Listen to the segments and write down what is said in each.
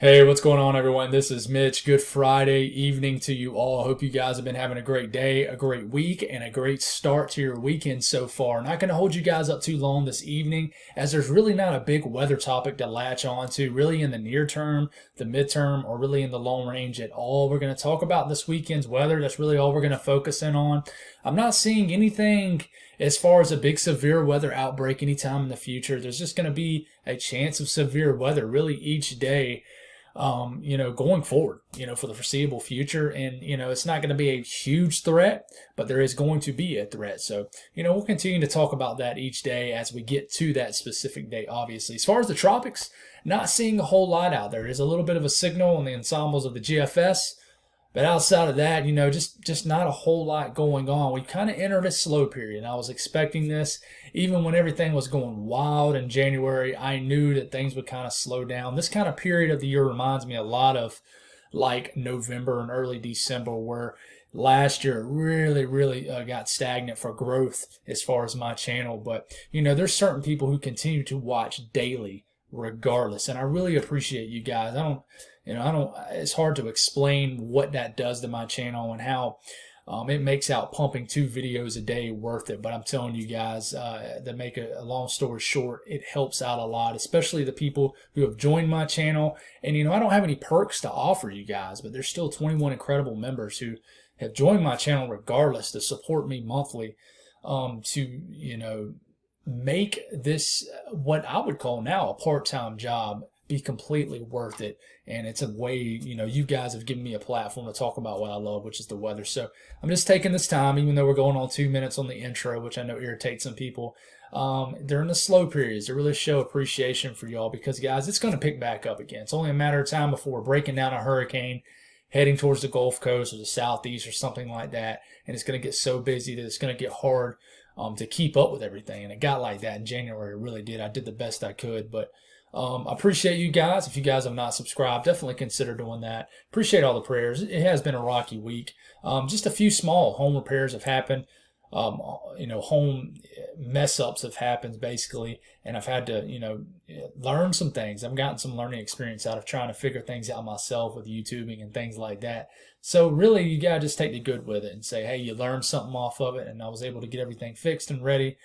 Hey, what's going on, everyone? This is Mitch. Good Friday evening to you all. Hope you guys have been having a great day, a great week, and a great start to your weekend so far. Not going to hold you guys up too long this evening, as there's really not a big weather topic to latch on to, really in the near term, the midterm, or really in the long range at all. We're going to talk about this weekend's weather. That's really all we're going to focus in on. I'm not seeing anything as far as a big severe weather outbreak anytime in the future. There's just going to be a chance of severe weather really each day going forward, for the foreseeable future. And, it's not going to be a huge threat, but there is going to be a threat. So, we'll continue to talk about that each day as we get to that specific day, obviously. As far as the tropics, not seeing a whole lot out there. There's a little bit of a signal on the ensembles of the GFS. But outside of that, just not a whole lot going on. We kind of entered a slow period. I was expecting this. Even when everything was going wild in January, I knew that things would kind of slow down. This kind of period of the year reminds me a lot of like November and early December, where last year it really got stagnant for growth as far as my channel. But, there's certain people who continue to watch daily regardless. And I really appreciate you guys. It's hard to explain what that does to my channel and how it makes out pumping 2 videos a day worth it. But I'm telling you guys, to make a long story short, it helps out a lot, especially the people who have joined my channel. And, I don't have any perks to offer you guys, but there's still 21 incredible members who have joined my channel regardless to support me monthly, to, make this what I would call now a part-time job be completely worth it. And it's a way, you guys have given me a platform to talk about what I love, which is the weather. So I'm just taking this time, even though we're going on 2 minutes on the intro, which I know irritates some people, during the slow periods to really show appreciation for y'all, because guys, it's going to pick back up again. It's only a matter of time before we're breaking down a hurricane heading towards the Gulf Coast or the Southeast or something like that. And it's going to get so busy that it's going to get hard to keep up with everything. And it got like that in January. It really did. I did the best I could. But I appreciate you guys. If you guys have not subscribed, definitely consider doing that. Appreciate all the prayers. It has been a rocky week. Just a few small home repairs have happened. Home mess ups have happened basically. And I've had to, learn some things. I've gotten some learning experience out of trying to figure things out myself with YouTubing and things like that. So really, you got to just take the good with it and say, hey, you learned something off of it. And I was able to get everything fixed and ready.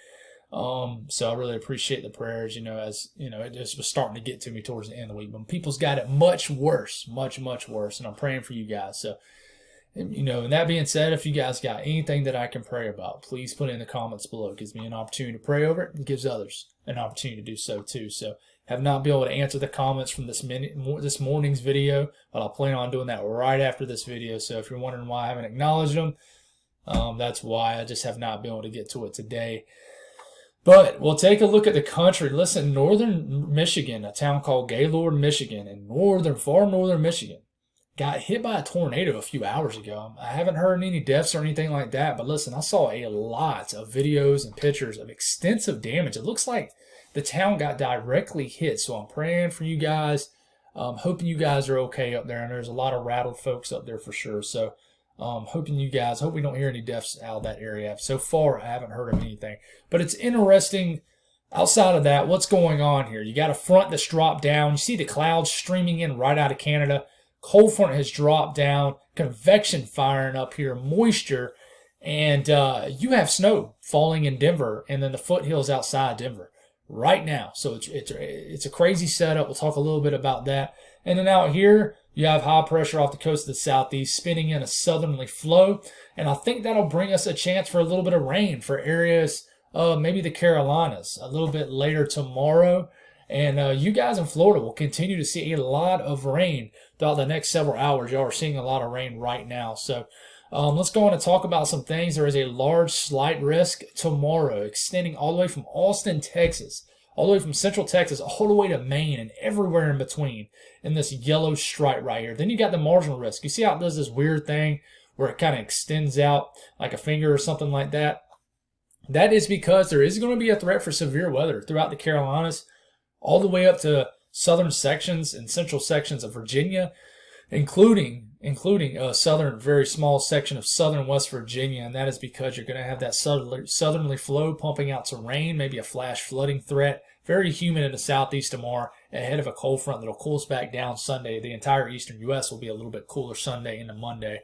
So I really appreciate the prayers, as, it just was starting to get to me towards the end of the week. But people's got it much worse, much worse. And I'm praying for you guys. So, and that being said, if you guys got anything that I can pray about, please put it in the comments below. It gives me an opportunity to pray over it and gives others an opportunity to do so too. So have not been able to answer the comments from this morning's video, but I'll plan on doing that right after this video. So if you're wondering why I haven't acknowledged them, that's why. I just have not been able to get to it today. But we'll take a look at the country. Listen, northern Michigan, a town called Gaylord, Michigan, in far northern Michigan, got hit by a tornado a few hours ago. I haven't heard any deaths or anything like that, but listen, I saw a lot of videos and pictures of extensive damage. It looks like the town got directly hit, so I'm praying for you guys. Hoping you guys are okay up there, and there's a lot of rattled folks up there for sure. So hoping you guys, hope we don't hear any deaths out of that area. So far, I haven't heard of anything. But it's interesting, outside of that, what's going on here? You got a front that's dropped down. You see the clouds streaming in right out of Canada. Cold front has dropped down. Convection firing up here. Moisture. And you have snow falling in Denver, and then the foothills outside Denver right now. So it's a crazy setup. We'll talk a little bit about that. And then out here, you have high pressure off the coast of the southeast spinning in a southerly flow. And I think that'll bring us a chance for a little bit of rain for areas, maybe the Carolinas, a little bit later tomorrow. And you guys in Florida will continue to see a lot of rain throughout the next several hours. Y'all are seeing a lot of rain right now. So let's go on and talk about some things. There is a large slight risk tomorrow, extending all the way from Austin, Texas, all the way from Central Texas, all the way to Maine and everywhere in between in this yellow stripe right here. Then you got the marginal risk. You see how it does this weird thing where it kind of extends out like a finger or something like that? That is because there is going to be a threat for severe weather throughout the Carolinas, all the way up to southern sections and central sections of Virginia, including a southern, very small section of southern West Virginia. And that is because you're going to have that southerly flow pumping out some rain, maybe a flash flooding threat. Very humid in the southeast tomorrow, ahead of a cold front that'll cool us back down Sunday. The entire eastern U.S. will be a little bit cooler Sunday into Monday.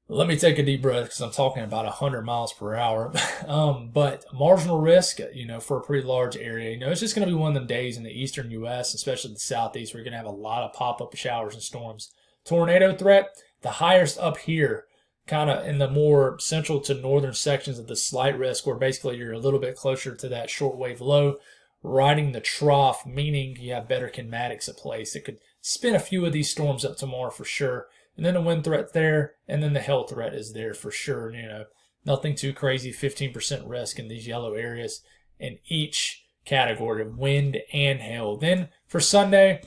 Let me take a deep breath because I'm talking about 100 miles per hour. But marginal risk, for a pretty large area, it's just going to be one of them days in the eastern U.S., especially the southeast, where you're going to have a lot of pop-up showers and storms. Tornado threat, the highest up here, kind of in the more central to northern sections of the slight risk, where basically you're a little bit closer to that shortwave low, riding the trough, meaning you have better kinematics at place. It could spin a few of these storms up tomorrow for sure. And then the wind threat there, and then the hail threat is there for sure. Nothing too crazy, 15% risk in these yellow areas in each category of wind and hail. Then for Sunday,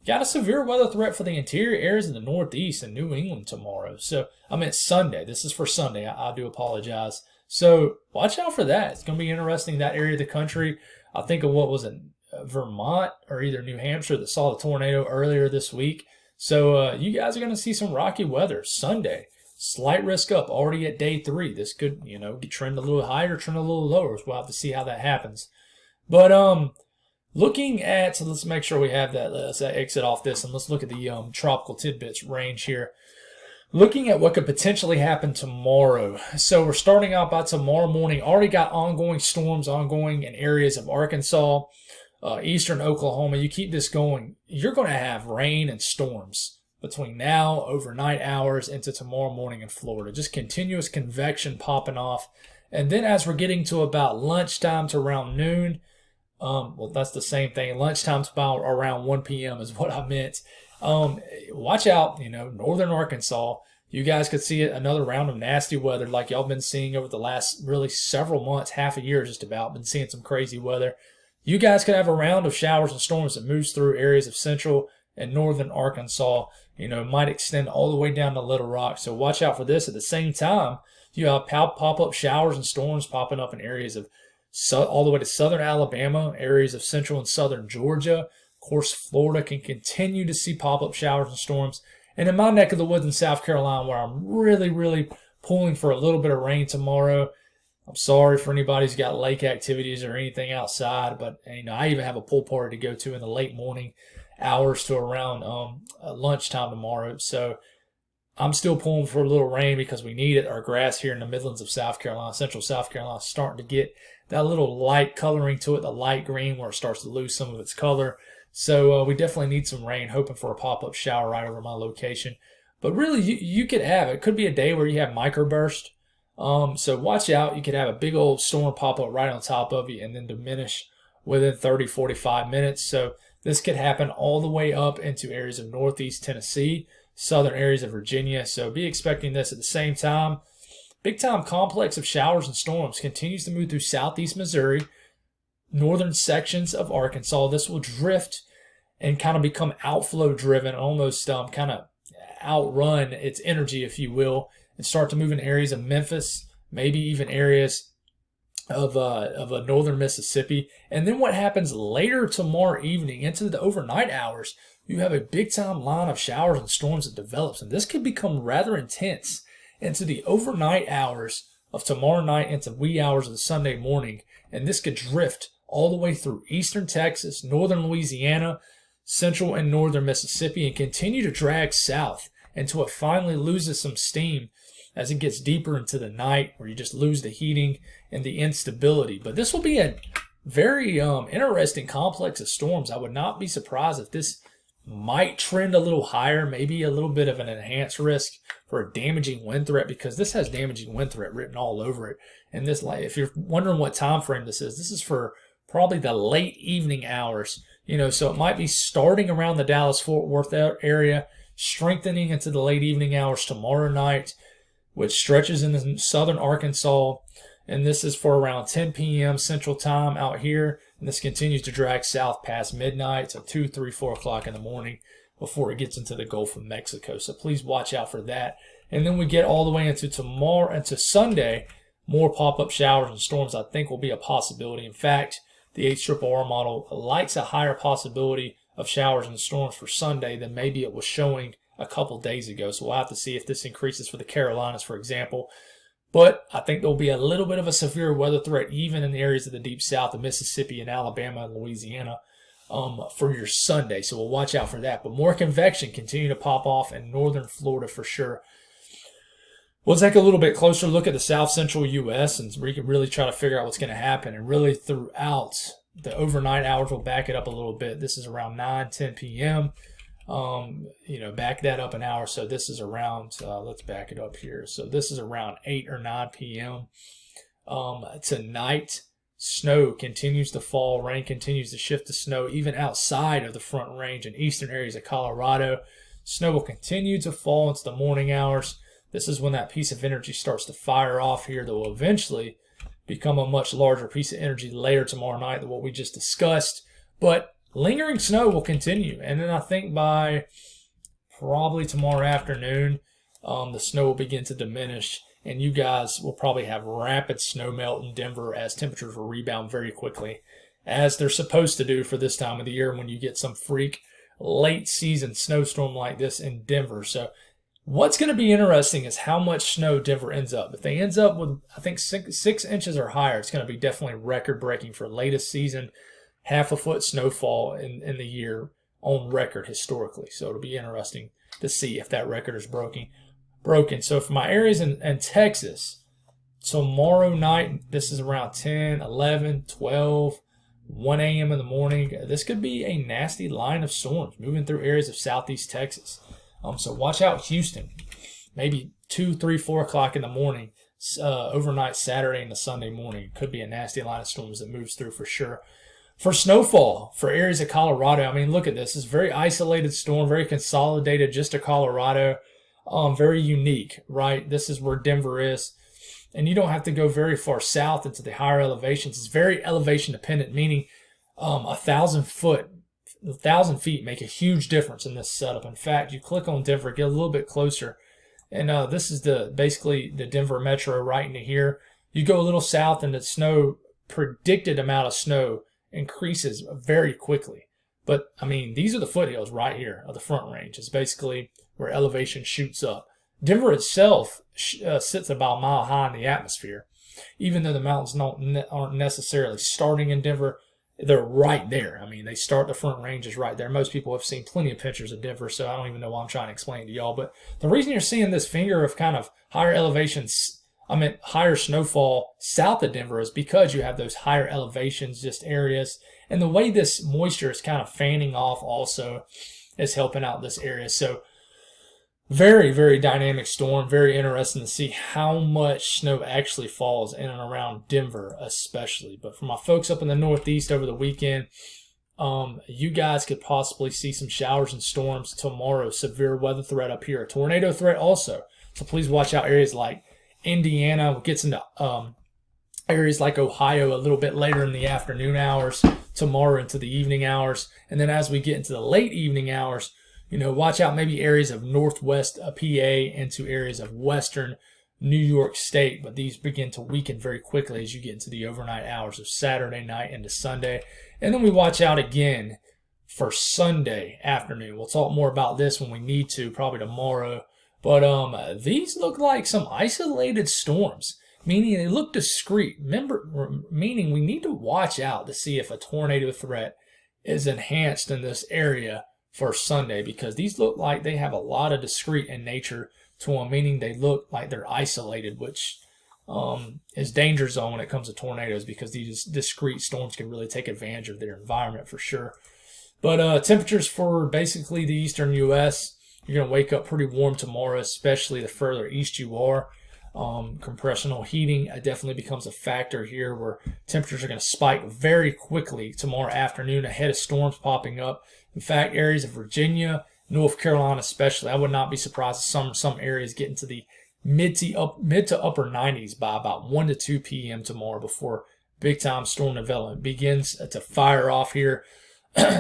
got a severe weather threat for the interior areas of the Northeast and New England tomorrow. So, I meant Sunday. This is for Sunday. I do apologize. So, watch out for that. It's going to be interesting, that area of the country. I think of what was it, Vermont or either New Hampshire that saw the tornado earlier this week. So you guys are going to see some rocky weather Sunday. Slight risk up already at day 3. This could, trend a little higher, trend a little lower. So we'll have to see how that happens. But looking at, so let's make sure we have that. Let's exit off this and let's look at the tropical tidbits range here. Looking at what could potentially happen tomorrow. So we're starting out by tomorrow morning. Already got ongoing storms ongoing in areas of Arkansas, eastern Oklahoma. You keep this going, you're going to have rain and storms between now, overnight hours, into tomorrow morning in Florida. Just continuous convection popping off. And then as we're getting to about lunchtime to around noon, well, that's the same thing. Lunchtime to about around 1 p.m. is what I meant. Watch out, northern Arkansas. You guys could see another round of nasty weather like y'all been seeing over the last really several months, half a year just about. Been seeing some crazy weather. You guys could have a round of showers and storms that moves through areas of central and northern Arkansas. Might extend all the way down to Little Rock. So watch out for this. At the same time, you have pop-up showers and storms popping up in areas of all the way to southern Alabama, areas of central and southern Georgia. Of course, Florida can continue to see pop-up showers and storms. And in my neck of the woods in South Carolina, where I'm really, really pulling for a little bit of rain tomorrow, I'm sorry for anybody who's got lake activities or anything outside, but I even have a pool party to go to in the late morning hours to around lunchtime tomorrow. So I'm still pulling for a little rain because we need it. Our grass here in the Midlands of South Carolina, central South Carolina, is starting to get that little light coloring to it, the light green, where it starts to lose some of its color. So we definitely need some rain, hoping for a pop-up shower right over my location. But really, you could have, it could be a day where you have microburst. So watch out. You could have a big old storm pop up right on top of you and then diminish within 30, 45 minutes. So this could happen all the way up into areas of northeast Tennessee, southern areas of Virginia. So be expecting this at the same time. Big time complex of showers and storms continues to move through southeast Missouri, northern sections of Arkansas. This will drift and kind of become outflow driven, almost kind of outrun its energy, if you will, and start to move in areas of Memphis, maybe even areas of northern Mississippi. And then what happens later tomorrow evening into the overnight hours, you have a big time line of showers and storms that develops. And this could become rather intense into the overnight hours of tomorrow night into wee hours of the Sunday morning. And this could drift all the way through eastern Texas, northern Louisiana, central and northern Mississippi, and continue to drag south until it finally loses some steam as it gets deeper into the night, where you just lose the heating and the instability. But this will be a very interesting complex of storms. I would not be surprised if this might trend a little higher, maybe a little bit of an enhanced risk for a damaging wind threat, because this has damaging wind threat written all over it. And this, if you're wondering what time frame this is for probably the late evening hours. So it might be starting around the Dallas-Fort Worth area, strengthening into the late evening hours tomorrow night, which stretches into southern Arkansas. And this is for around 10 p.m. Central Time out here. And this continues to drag south past midnight to 2, 3, 4 o'clock in the morning before it gets into the Gulf of Mexico. So please watch out for that. And then we get all the way into tomorrow, into Sunday, more pop-up showers and storms I think will be a possibility. In fact, the HRRR model likes a higher possibility of showers and storms for Sunday than maybe it was showing a couple days ago. So we'll have to see if this increases for the Carolinas, for example. But I think there'll be a little bit of a severe weather threat even in the areas of the deep south of Mississippi and Alabama and Louisiana. for your Sunday. So we'll watch out for that. But more convection continue to pop off in northern Florida for sure. We'll take a little bit closer look at the south central U.S. and we can really try to figure out what's going to happen. And really throughout the overnight hours, we'll back it up a little bit. This is around 9-10 p.m. Back that up an hour. So this is around, let's back it up here. So this is around 8 or 9 p.m. Tonight, snow continues to fall. Rain continues to shift to snow even outside of the Front Range and eastern areas of Colorado. Snow will continue to fall into the morning hours. This is when that piece of energy starts to fire off here that will eventually become a much larger piece of energy later tomorrow night than what we just discussed. But lingering snow will continue. And then I think by probably tomorrow afternoon, the snow will begin to diminish. And you guys will probably have rapid snow melt in Denver as temperatures will rebound very quickly, as they're supposed to do for this time of the year when you get some freak late season snowstorm like this in Denver. So what's going to be interesting is how much snow Denver ends up. If they ends up with, I think, 6 inches or higher, it's going to be definitely record-breaking for latest season, half a foot snowfall in the year on record historically. So it'll be interesting to see if that record is broken. So for my areas in Texas, tomorrow night, this is around 10, 11, 12, 1 a.m. in the morning. This could be a nasty line of storms moving through areas of southeast Texas. So watch out Houston, maybe 2, 3, 4 o'clock in the morning, overnight Saturday into Sunday morning. Could be a nasty line of storms that moves through for sure. For snowfall, for areas of Colorado, I mean, look at this. It's a very isolated storm, very consolidated just to Colorado, very unique, right? This is where Denver is. And you don't have to go very far south into the higher elevations. It's very elevation dependent, meaning 1,000 feet make a huge difference in this setup. In fact, you click on Denver, get a little bit closer, and this is basically the Denver metro right into here. You go a little south, and the snow predicted amount of snow increases very quickly. But I mean, these are the foothills right here of the Front Range. It's basically where elevation shoots up. Denver itself sits about a mile high in the atmosphere, even though the mountains aren't necessarily starting in Denver. They're right there. I mean, they start the Front Ranges right there. Most people have seen plenty of pictures of Denver, so I don't even know why I'm trying to explain to y'all. But the reason you're seeing this finger of kind of higher elevations, higher snowfall south of Denver is because you have those higher elevations, just areas. And the way this moisture is kind of fanning off also is helping out this area. So very, very dynamic storm. Very interesting to see how much snow actually falls in and around Denver especially. But for my folks up in the Northeast over the weekend, you guys could possibly see some showers and storms tomorrow. Severe weather threat up here. A tornado threat also. So please watch out areas like Indiana. We'll get into areas like Ohio a little bit later in the afternoon hours, tomorrow into the evening hours. And then as we get into the late evening hours, watch out maybe areas of northwest PA into areas of western New York State. But these begin to weaken very quickly as you get into the overnight hours of Saturday night into Sunday. And then we watch out again for Sunday afternoon. We'll talk more about this when we need to, probably tomorrow. But these look like some isolated storms, meaning they look discrete. Meaning we need to watch out to see if a tornado threat is enhanced in this area for Sunday, because these look like they have a lot of discrete in nature to them, meaning they look like they're isolated, which is danger zone when it comes to tornadoes, because these discrete storms can really take advantage of their environment for sure. But temperatures for basically the eastern U.S., you're going to wake up pretty warm tomorrow, especially the further east you are. Compressional heating definitely becomes a factor here, where temperatures are going to spike very quickly tomorrow afternoon ahead of storms popping up. In fact, areas of Virginia, North Carolina especially, I would not be surprised if some areas get into the mid to upper 90s by about 1 to 2 p.m. tomorrow, before big-time storm development begins to fire off here.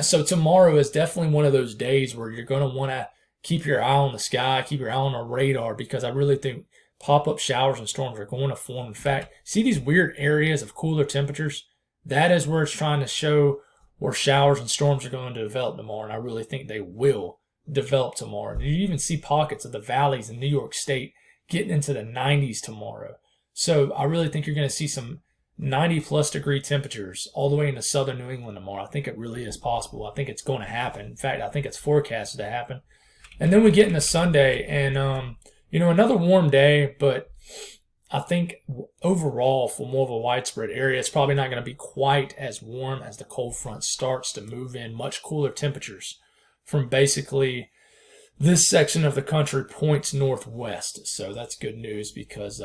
So tomorrow is definitely one of those days where you're going to want to keep your eye on the sky, keep your eye on the radar, because I really think pop-up showers and storms are going to form. In fact, see these weird areas of cooler temperatures? That is where it's trying to show where showers and storms are going to develop tomorrow, and I really think they will develop tomorrow. And you even see pockets of the valleys in New York State getting into the 90s tomorrow. So I really think you're going to see some 90+ degree temperatures all the way into southern New England tomorrow. I think it really is possible. I think it's going to happen. In fact, I think it's forecasted to happen. And then we get into Sunday, and another warm day, but I think overall for more of a widespread area, it's probably not going to be quite as warm as the cold front starts to move in. Much cooler temperatures from basically this section of the country points northwest. So that's good news because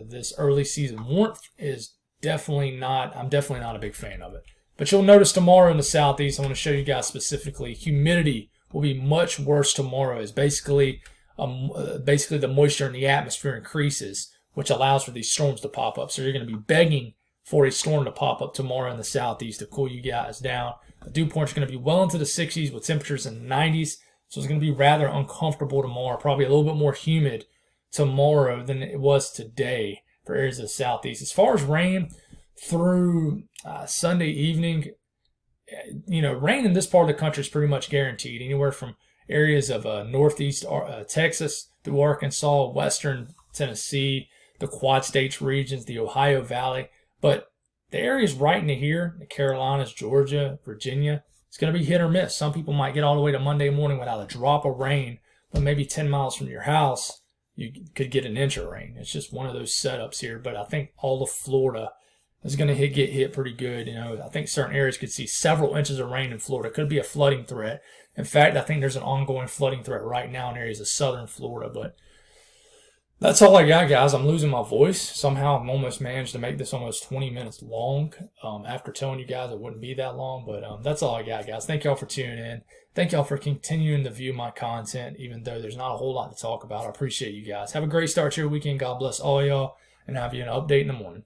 this early season warmth is I'm definitely not a big fan of it. But you'll notice tomorrow in the southeast, I want to show you guys specifically, humidity will be much worse tomorrow as basically the moisture in the atmosphere increases, which allows for these storms to pop up. So you're going to be begging for a storm to pop up tomorrow in the southeast to cool you guys down. The dew points are going to be well into the 60s with temperatures in the 90s. So it's going to be rather uncomfortable tomorrow, probably a little bit more humid tomorrow than it was today for areas of the southeast. As far as rain through Sunday evening, rain in this part of the country is pretty much guaranteed. Anywhere from areas of northeast Texas through Arkansas, western Tennessee, the Quad States regions, the Ohio Valley. But the areas right into here, the Carolinas, Georgia, Virginia, it's going to be hit or miss. Some people might get all the way to Monday morning without a drop of rain, but maybe 10 miles from your house, you could get an inch of rain. It's just one of those setups here. But I think all of Florida is going to get hit pretty good. I think certain areas could see several inches of rain in Florida. It could be a flooding threat. In fact, I think there's an ongoing flooding threat right now in areas of southern Florida. But that's all I got, guys. I'm losing my voice. Somehow I've almost managed to make this almost 20 minutes long after telling you guys it wouldn't be that long. But that's all I got, guys. Thank y'all for tuning in. Thank y'all for continuing to view my content, even though there's not a whole lot to talk about. I appreciate you guys. Have a great start to your weekend. God bless all y'all, and have you an update in the morning.